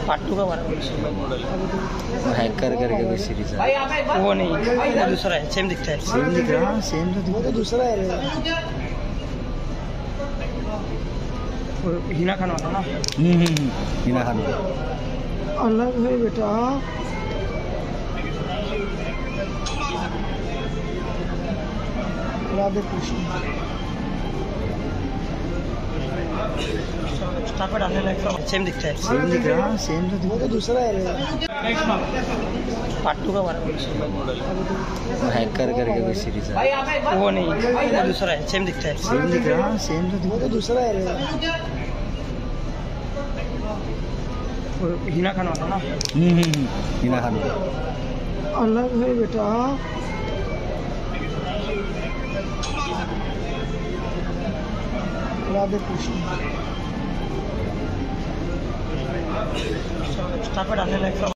Part 2 का बना hacker करके कोई सीरीज है। वो नहीं, वो दूसरा है, सेम दिखता है। सेम दिख रहा है, सेम तो दिख दूसरा है हिना खान वाला ना। हिना खान अलग है बेटा। राधे कृष्ण स्टार पे डालने लायक सेम दिखता है। सेम दिख रहा है, सेम तो दिख दूसरा है पार्ट 2 का बना हैकर करके कोई सीरीज है। वो नहीं, वो दूसरा है, सेम दिखता है। सेम दिख रहा है, सेम तो दिख दूसरा है हिना खान वाला ना। हिना खान अलग है बेटा। राधे कृष्ण स्टार पे डालने लायक